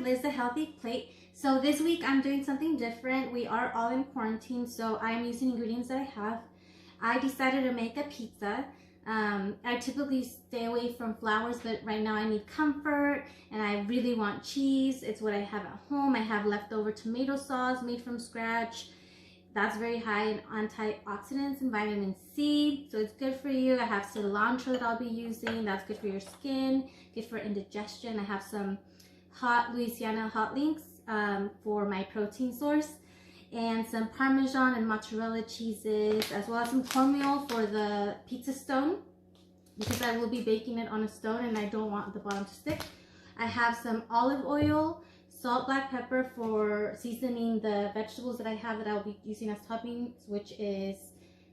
Liz the Healthy Plate. So this week I'm doing something different. We are all in quarantine, so I'm using ingredients that I have. I decided to make a pizza. I typically stay away from flours, but right now I need comfort and I really want cheese. It's what I have at home. I have leftover tomato sauce made from scratch. That's very high in antioxidants and vitamin C, so it's good for you. I have cilantro that I'll be using. That's good for your skin, good for indigestion. I have some Louisiana Hot Links for my protein source, and some Parmesan and Mozzarella cheeses, as well as some cornmeal for the pizza stone, because I will be baking it on a stone and I don't want the bottom to stick. I have some olive oil, salt, black pepper for seasoning the vegetables that I have that I'll be using as toppings, which is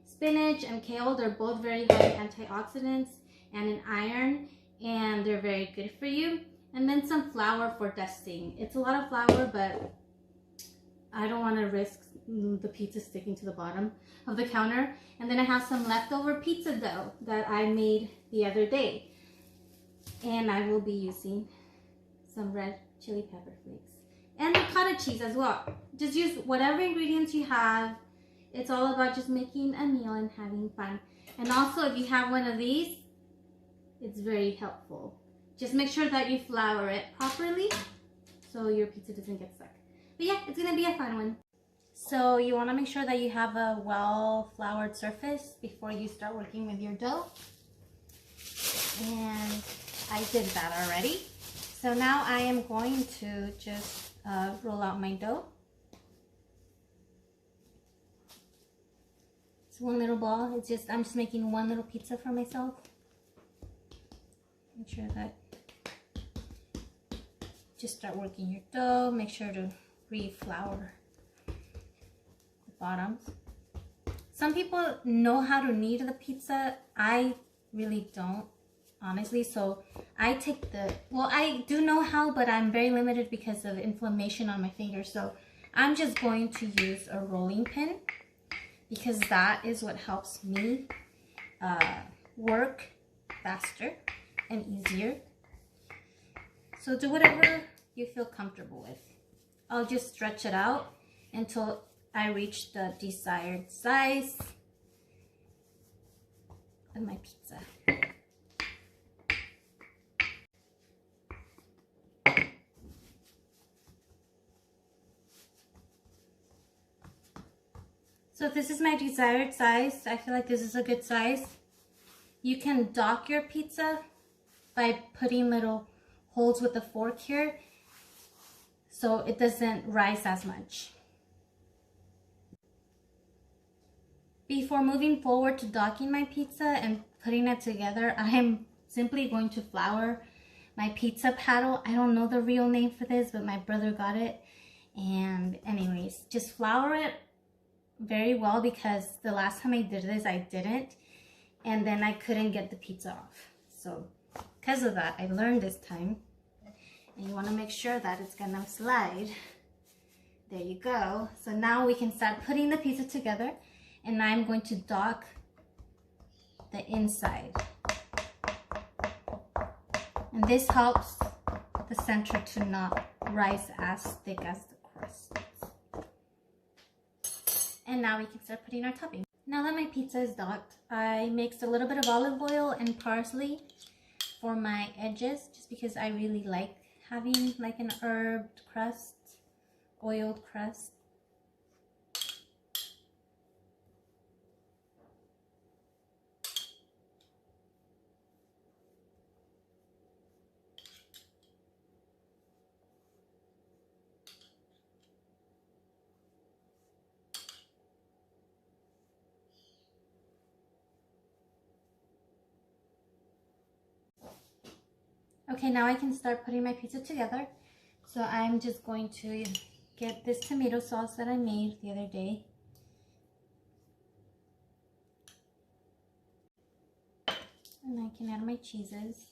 spinach and kale. They're both very high in antioxidants and in iron, and they're very good for you. And then some flour for dusting. It's a lot of flour, but I don't want to risk the pizza sticking to the bottom of the counter. And then I have some leftover pizza dough that I made the other day, and I will be using some red chili pepper flakes and ricotta cheese as well. Just use whatever ingredients you have. It's all about just making a meal and having fun. And also, if you have one of these, it's very helpful. Just make sure that you flour it properly so your pizza doesn't get stuck. But yeah, it's gonna be a fun one. So you wanna make sure that you have a well floured surface before you start working with your dough. And I did that already. So now I am going to just roll out my dough. It's one little ball. I'm just making one little pizza for myself. Make sure that just start working your dough. Make sure to re-flour the bottoms. Some people know how to knead the pizza. I really don't, honestly. So I take I do know how, but I'm very limited because of inflammation on my fingers. So I'm just going to use a rolling pin because that is what helps me work faster and easier. So do whatever you feel comfortable with. I'll just stretch it out until I reach the desired size of my pizza. So this is my desired size. I feel like this is a good size. You can dock your pizza by putting little holes with the fork here so it doesn't rise as much. Before moving forward to docking my pizza and putting it together, I am simply going to flour my pizza paddle. I don't know the real name for this, but my brother got it. And anyways, just flour it very well, because the last time I did this, I didn't. And then I couldn't get the pizza off. So because of that, I learned this time. And you want to make sure that it's gonna slide. There you go. So now we can start putting the pizza together, and I'm going to dock the inside. And this helps the center to not rise as thick as the crust. And now we can start putting our topping. Now that my pizza is docked, I mixed a little bit of olive oil and parsley for my edges, just because I really like having like an herbed crust, oiled crust. Okay, now I can start putting my pizza together. So I'm just going to get this tomato sauce that I made the other day. And I can add my cheeses.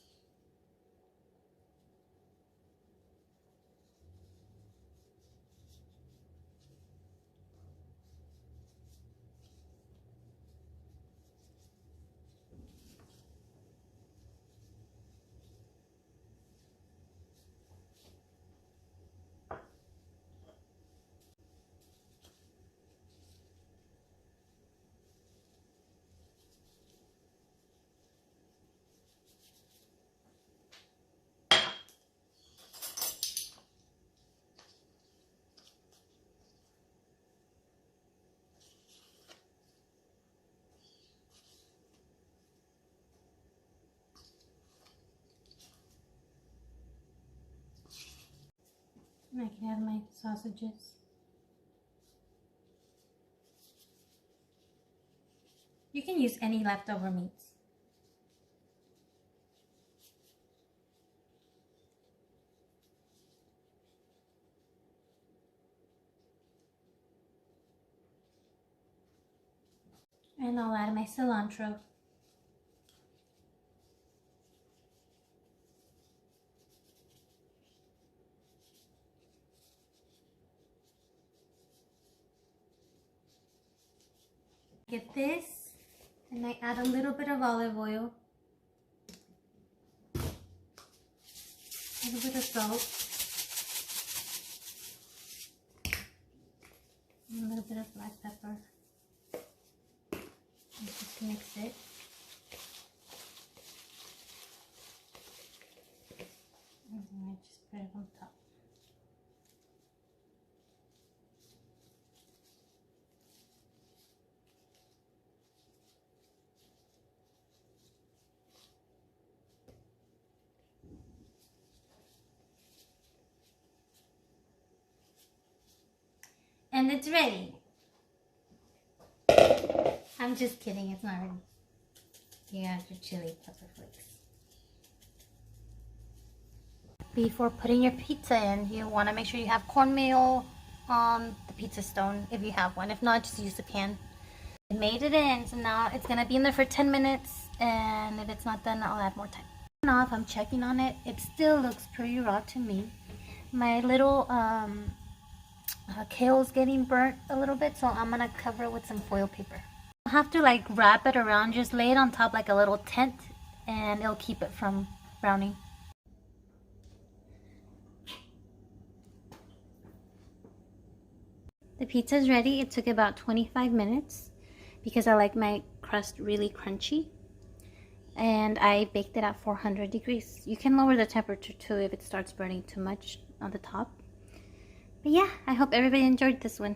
I can add my sausages. You can use any leftover meats. And I'll add my cilantro. Get this, and I add a little bit of olive oil, a little bit of salt, and a little bit of black pepper. And just mix it. And then I just put it on top. And it's ready. I'm just kidding, it's not ready. You add your chili pepper flakes. Before putting your pizza in, you want to make sure you have cornmeal on the pizza stone if you have one. If not, just use the pan. I made it in, so now it's going to be in there for 10 minutes. And if it's not done, I'll add more time. Off, I'm checking on it. It still looks pretty raw to me. My little kale is getting burnt a little bit, so I'm gonna cover it with some foil paper. I'll have to like wrap it around, just lay it on top like a little tent, and it'll keep it from browning. The pizza is ready. It took about 25 minutes because I like my crust really crunchy, and I baked it at 400 degrees. You can lower the temperature too if it starts burning too much on the top. But yeah, I hope everybody enjoyed this one.